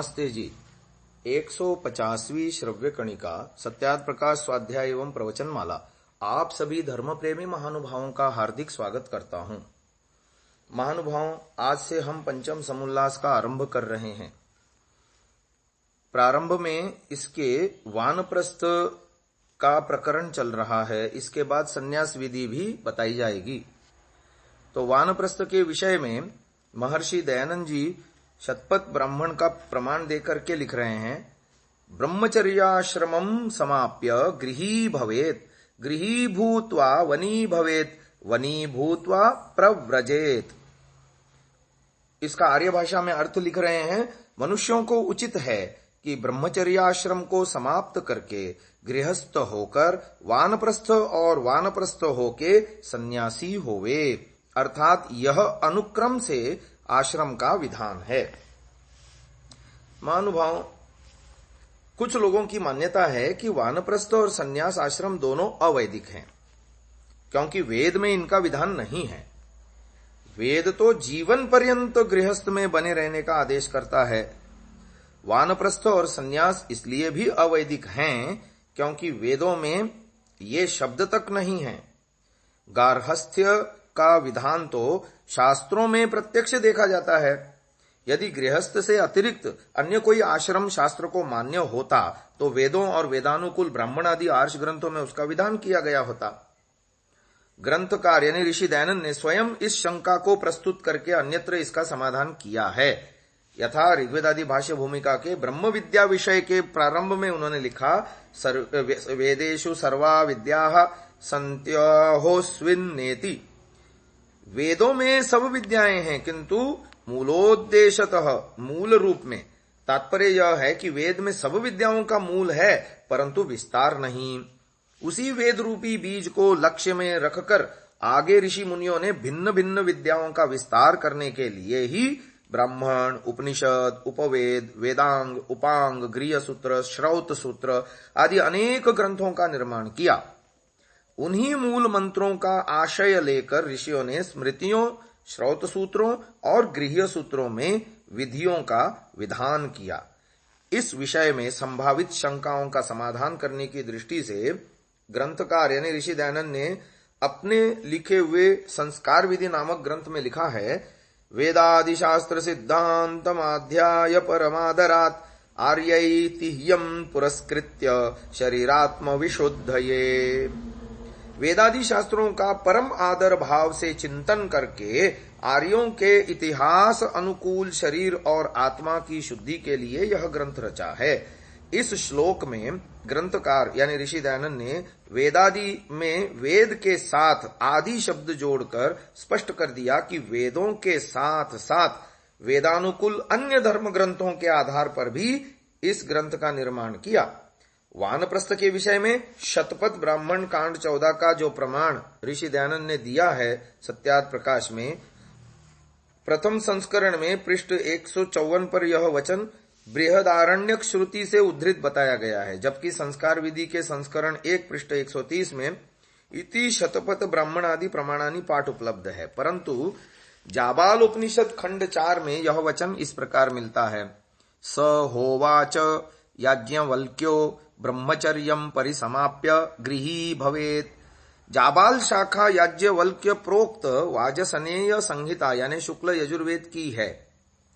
नमस्ते जी। 150वीं श्रव्य कणिका सत्यार्थ प्रकाश स्वाध्याय एवं प्रवचन माला आप सभी धर्म प्रेमी महानुभावों का हार्दिक स्वागत करता हूं। महानुभावों, आज से हम पंचम समुल्लास का आरंभ कर रहे हैं। प्रारंभ में इसके वानप्रस्थ का प्रकरण चल रहा है, इसके बाद संन्यास विधि भी बताई जाएगी। तो वानप्रस्थ के विषय में महर्षि दयानंद जी शतपथ ब्राह्मण का प्रमाण देकर के लिख रहे हैं, ब्रह्मचर्याश्रमं समाप्य गृही भवेत्, गृही भूत्वा वनी भवेत्, वनी भूत्वा प्रव्रजेत। इसका आर्य भाषा में अर्थ लिख रहे हैं, मनुष्यों को उचित है कि ब्रह्मचर्याश्रम को समाप्त करके गृहस्थ होकर वानप्रस्थ और वानप्रस्थ होके सन्यासी होवे, अर्थात यह अनुक्रम से आश्रम का विधान है। महानुभाव, कुछ लोगों की मान्यता है कि वानप्रस्थ और सन्यास आश्रम दोनों अवैदिक हैं, क्योंकि वेद में इनका विधान नहीं है। वेद तो जीवन पर्यंत गृहस्थ में बने रहने का आदेश करता है। वानप्रस्थ और सन्यास इसलिए भी अवैदिक हैं क्योंकि वेदों में ये शब्द तक नहीं है। गार्हस्थ्य का विधान तो शास्त्रों में प्रत्यक्ष देखा जाता है। यदि गृहस्थ से अतिरिक्त अन्य कोई आश्रम शास्त्र को मान्य होता तो वेदों और वेदानुकूल ब्राह्मण आदि आर्ष ग्रंथों में उसका विधान किया गया होता। ग्रंथकार यानी ऋषि दयानंद ने स्वयं इस शंका को प्रस्तुत करके अन्यत्र इसका समाधान किया है। यथा ऋग्वेद आदि भाष्य भूमिका के ब्रह्म विद्या विषय के प्रारंभ में उन्होंने लिखा, वेदेषु सर्वा विद्याः सन्त्योऽस्मिन्नेति। वेदों में सब विद्याएं हैं, किंतु मूलोद्देशतः मूल रूप में तात्पर्य यह है कि वेद में सब विद्याओं का मूल है परंतु विस्तार नहीं। उसी वेद रूपी बीज को लक्ष्य में रखकर आगे ऋषि मुनियों ने भिन्न भिन्न विद्याओं का विस्तार करने के लिए ही ब्राह्मण, उपनिषद, उपवेद, वेदांग, उपांग, गृह्य सूत्र, श्रौत सूत्र आदि अनेक ग्रंथों का निर्माण किया। उन्हीं मूल मंत्रों का आशय लेकर ऋषियों ने स्मृतियों, श्रौत सूत्रों और गृह्य सूत्रों में विधियों का विधान किया। इस विषय में संभावित शंकाओं का समाधान करने की दृष्टि से ग्रंथकार यानी ऋषि दयानंद ने अपने लिखे हुए संस्कार विधि नामक ग्रंथ में लिखा है, वेदादि शास्त्र सिद्धांतमाध्याय परमादरात् आर्यैतिह्यं पुरस्कृत्य शरीरात्म विशुद्धये। वेदादि शास्त्रों का परम आदर भाव से चिंतन करके आर्यों के इतिहास अनुकूल शरीर और आत्मा की शुद्धि के लिए यह ग्रंथ रचा है। इस श्लोक में ग्रंथकार यानी ऋषि दयानंद ने वेदादि में वेद के साथ आदि शब्द जोड़कर स्पष्ट कर दिया कि वेदों के साथ साथ वेदानुकूल अन्य धर्म ग्रंथों के आधार पर भी इस ग्रंथ का निर्माण किया। वानप्रस्थ के विषय में शतपथ ब्राह्मण कांड 14 का जो प्रमाण ऋषि दयानंद ने दिया है सत्यार्थ प्रकाश में, प्रथम संस्करण में पृष्ठ 154 पर यह वचन बृहदारण्यक श्रुति से उद्धृत बताया गया है, जबकि संस्कार विधि के संस्करण 1 पृष्ठ 130 में इति शतपथ ब्राह्मण आदि प्रमाणानि पाठ उपलब्ध है। परंतु जाबाल उपनिषद खंड 4 में यह वचन इस प्रकार मिलता है, स होवाच याज्ञवल्क्यो ब्रह्मचर्यं परिसमाप्य गृही भवेत्। जाबाल शाखा याज्ञवल्क्य प्रोक्त वाजसनेय संहिता यानी शुक्ल यजुर्वेद की है,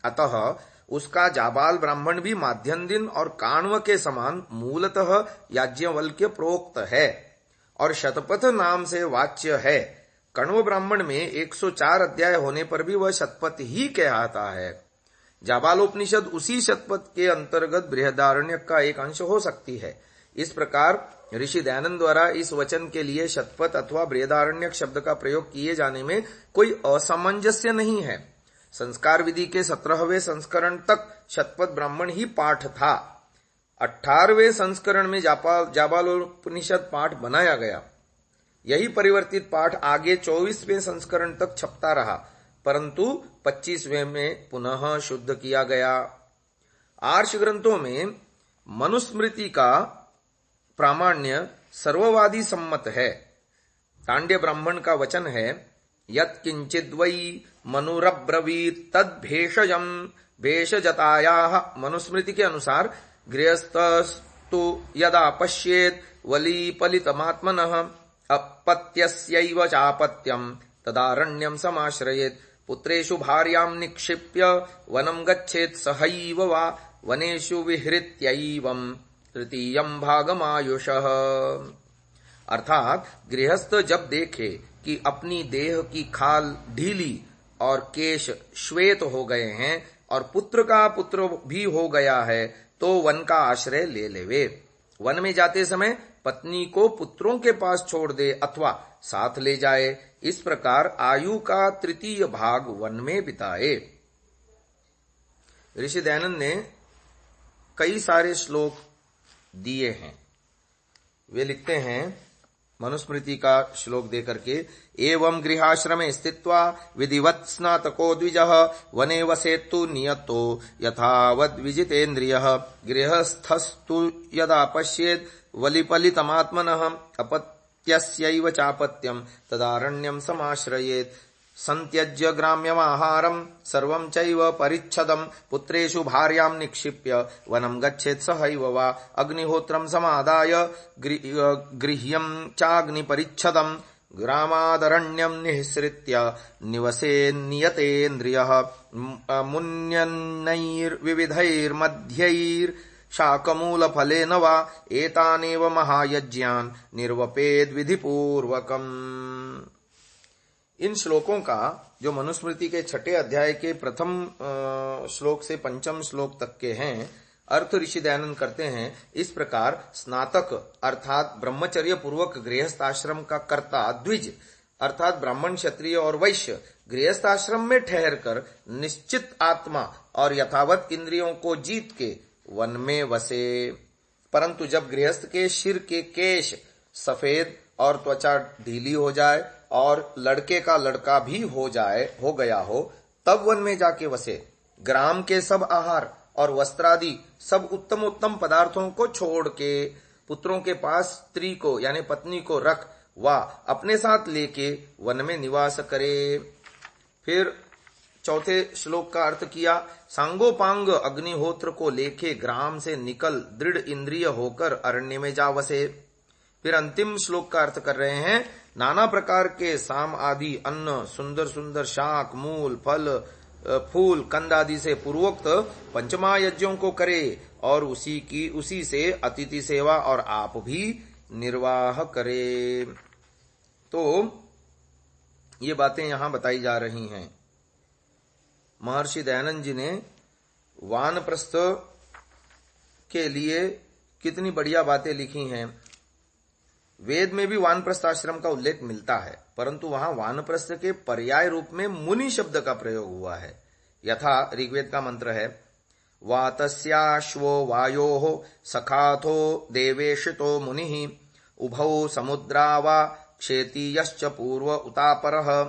अतः उसका जाबाल ब्राह्मण भी माध्यम दिन और काण्व के समान मूलतः याज्ञवल्क्य प्रोक्त है और शतपथ नाम से वाच्य है। कण्व ब्राह्मण में 104 अध्याय होने पर भी वह शतपथ ही कहता है। जाबालोपनिषद उसी शतपथ के अंतर्गत बृहदारण्यक का एक अंश हो सकती है। इस प्रकार ऋषि दयानंद द्वारा इस वचन के लिए शतपथ अथवा बृहदारण्यक शब्द का प्रयोग किए जाने में कोई असामंजस्य नहीं है। संस्कार विधि के 17वें संस्करण तक शतपथ ब्राह्मण ही पाठ था। 18वें संस्करण में जाबालोपनिषद पाठ बनाया गया। यही परिवर्तित पाठ आगे 24वें संस्करण तक छपता रहा, परंतु 25वें में पुनः शुद्ध किया गया। आर्ष ग्रंथों में मनुस्मृति का प्रामाण्य सर्ववादी सम्मत है। तांड्य ब्राह्मण का वचन है, यत्किंचिद् वै मनुरब्रवीत् तद्भेषजम् भेषजतायाः मनुस्मृति के अनुसार गृहस्थस्तु यदा पश्येत् वलीपलितमात्मनः अपत्यस्यैव चापत्यम् तदारण्यम् समाश्रयेत् पुत्रेषु भार्याम् निक्षिप्य वनम् गच्छेत् सहैव वा वनेषु विहृत्यैवम् तृतीयम् भागमायुषः। अर्थात गृहस्थ जब देखे कि अपनी देह की खाल ढीली और केश श्वेत हो गए हैं और पुत्र का पुत्र भी हो गया है तो वन का आश्रय ले लेवे। वन में जाते समय पत्नी को पुत्रों के पास छोड़ दे अथवा साथ ले जाए। इस प्रकार आयु का तृतीय भाग वन में बिताए। ऋषि दयानंद ने कई सारे श्लोक दिए हैं। वे लिखते हैं मनुस्मृति का श्लोक देकर के, एवं गृहाश्रमे स्थित्वा विधिवत् स्नातको द्विजः वने वसेत्तु नियतो यथावद् विजितेन्द्रियः गृहस्थस्तु यदा पश्येत् वलिपलितमात्मनः अपत्यस्यैव चापत्यम् तदारण्यम् समाश्रयेत् संत्यज्य ग्राम्यमाहारम् सर्वम् चैव परिच्छदम् पुत्रेषु भार्याम् निक्षिप्य वनम् गच्छेत् सहैव वा अग्निहोत्रम् समादाय गृह्यम् चाग्निपरिच्छदम् ग्रामादरण्यम् निःसृत्य निवसेन्नियतेन्द्रियः मुन्यन्नैर्विविधैर्मध्यैर्शाकमूलफलेन वा एतानेव महायज्ञान् निर्वपेद् विधिपूर्वकम्। इन श्लोकों का जो मनुस्मृति के 6 अध्याय के प्रथम श्लोक से 5 श्लोक तक के हैं, अर्थ ऋषि दयानंद करते हैं इस प्रकार। स्नातक अर्थात ब्रह्मचर्य पूर्वक गृहस्थाश्रम का कर्ता द्विज अर्थात ब्राह्मण क्षत्रिय और वैश्य गृहस्थाश्रम में ठहरकर निश्चित आत्मा और यथावत इंद्रियों को जीत के वन में वसे। परंतु जब गृहस्थ के सिर के केश सफेद और त्वचा ढीली हो जाए और लड़के का लड़का भी हो गया हो तब वन में जाके वसे। ग्राम के सब आहार और वस्त्रादि सब उत्तम उत्तम पदार्थों को छोड़ के पुत्रों के पास स्त्री को यानी पत्नी को रख वा अपने साथ लेके वन में निवास करे। फिर चौथे श्लोक का अर्थ किया, सांगोपांग अग्निहोत्र को लेके ग्राम से निकल दृढ़ इंद्रिय होकर अरण्य में जा वसे। फिर अंतिम श्लोक का अर्थ कर रहे हैं, नाना प्रकार के साम आदि अन्न सुंदर सुंदर शाक मूल फल फूल कंद आदि से पूर्वोक्त पंचमहायज्ञों को करे और उसी से अतिथि सेवा और आप भी निर्वाह करे। तो ये बातें यहां बताई जा रही हैं। महर्षि दयानंद जी ने वानप्रस्थ के लिए कितनी बढ़िया बातें लिखी हैं। वेद में भी वानप्रस्थ आश्रम का उल्लेख मिलता है, परंतु वहां वानप्रस्थ के पर्याय रूप में मुनि शब्द का प्रयोग हुआ है। यथा ऋग्वेद का मंत्र है, वातस्याश्वो वायोः सखाथो देवेशितो मुनिः उभौ समुद्रा वा क्षेतीयश्च पूर्व उतापरः।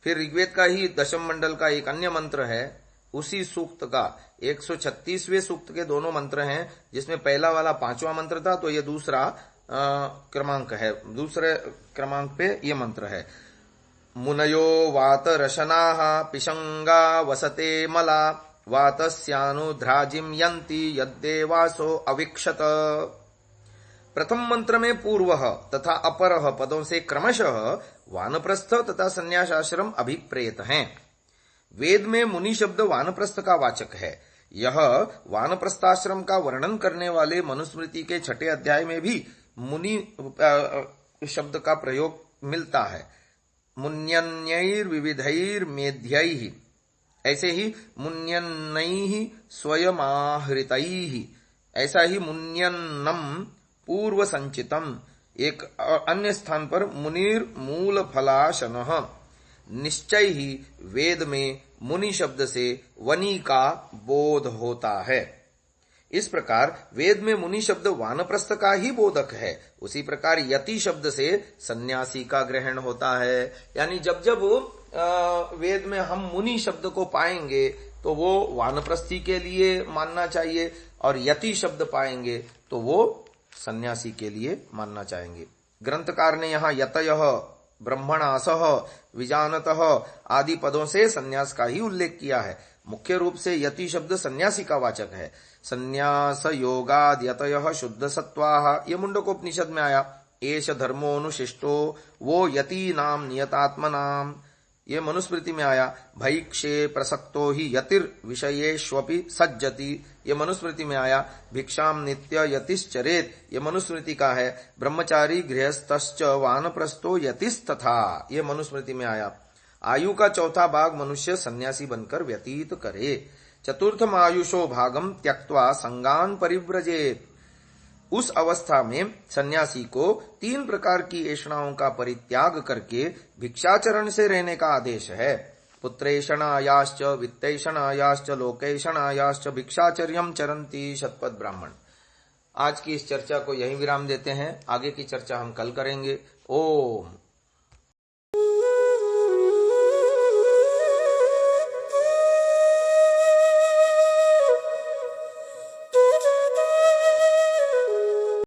फिर ऋग्वेद का ही दशम मंडल का एक अन्य मंत्र है, उसी सूक्त का 136वें सूक्त के दोनों मंत्र हैं, जिसमें पहला वाला 5वां मंत्र था तो ये दूसरा क्रमांक है। दूसरे क्रमांक पे ये मंत्र है, मुनयो वात रशनाः पिशंगा वसते मला वातस्यानुध्राजिम यन्ति यद्देवासो अविक्षत। प्रथम मंत्र में पूर्वः तथा अपरः पदों से क्रमशः वानप्रस्थ तथा संन्यास आश्रम अभिप्रेत हैं। वेद में मुनि शब्द वानप्रस्थ का वाचक है। यह वानप्रस्थाश्रम का वर्णन करने वाले मनुस्मृति के 6 अध्याय में भी मुनि शब्द का प्रयोग मिलता है। मुन्यन्यैर्विविधैर्मेध्यैः, ऐसे ही मुन्यन्नैः स्वयमाहृतैः, ऐसा ही मुन्यन्नम पूर्व संचितम। एक अन्य स्थान पर मुनिर मूल फलाशनः। निश्चय ही वेद में मुनि शब्द से वनी का बोध होता है। इस प्रकार वेद में मुनि शब्द वानप्रस्थ का ही बोधक है। उसी प्रकार यति शब्द से सन्यासी का ग्रहण होता है। यानी जब जब वेद में हम मुनि शब्द को पाएंगे तो वो वानप्रस्थी के लिए मानना चाहिए, और यति शब्द पाएंगे तो वो सन्यासी के लिए मानना चाहेंगे। ग्रंथकार ने यहाँ यतयः ब्रह्मणासः विजानतः आदि पदों से सन्यास का ही उल्लेख किया है। मुख्य रूप से यति शब्द सन्यासी का वाचक है। संन्यास योगाद यतयः शुद्ध सत्वाः, ये मुंडकोपनिषद में आया। एष धर्मोनुशिष्टो वो यति नाम नियतात्मनाम, ये मनुस्मृति में आया। भैक्षे प्रसक्तो ही यतिर विषयेष्वपि सज्जति, ये मनुस्मृति में आया। भिक्षाम नित्य यतिश्चरेत, ये मनुस्मृति का है। ब्रह्मचारी गृहस्थश्च वानप्रस्थो यतिस्तथा, ये मनुस्मृति में आया। आयु का चौथा भाग मनुष्य सन्यासी बनकर व्यतीत करे। चतुर्थम आयुषो भागम त्यक्त्वा संगान परिव्रजेत, उस अवस्था में सन्यासी को 3 प्रकार की ऐषणाओं का परित्याग करके भिक्षाचरण से रहने का आदेश है। पुत्रेषणायाश्च वित्तेषणायाश्च लोकेषणायाश्च भिक्षाचर्यम चरन्ति शतपथ ब्राह्मण। आज की इस चर्चा को यहीं विराम देते हैं। आगे की चर्चा हम कल करेंगे। ओम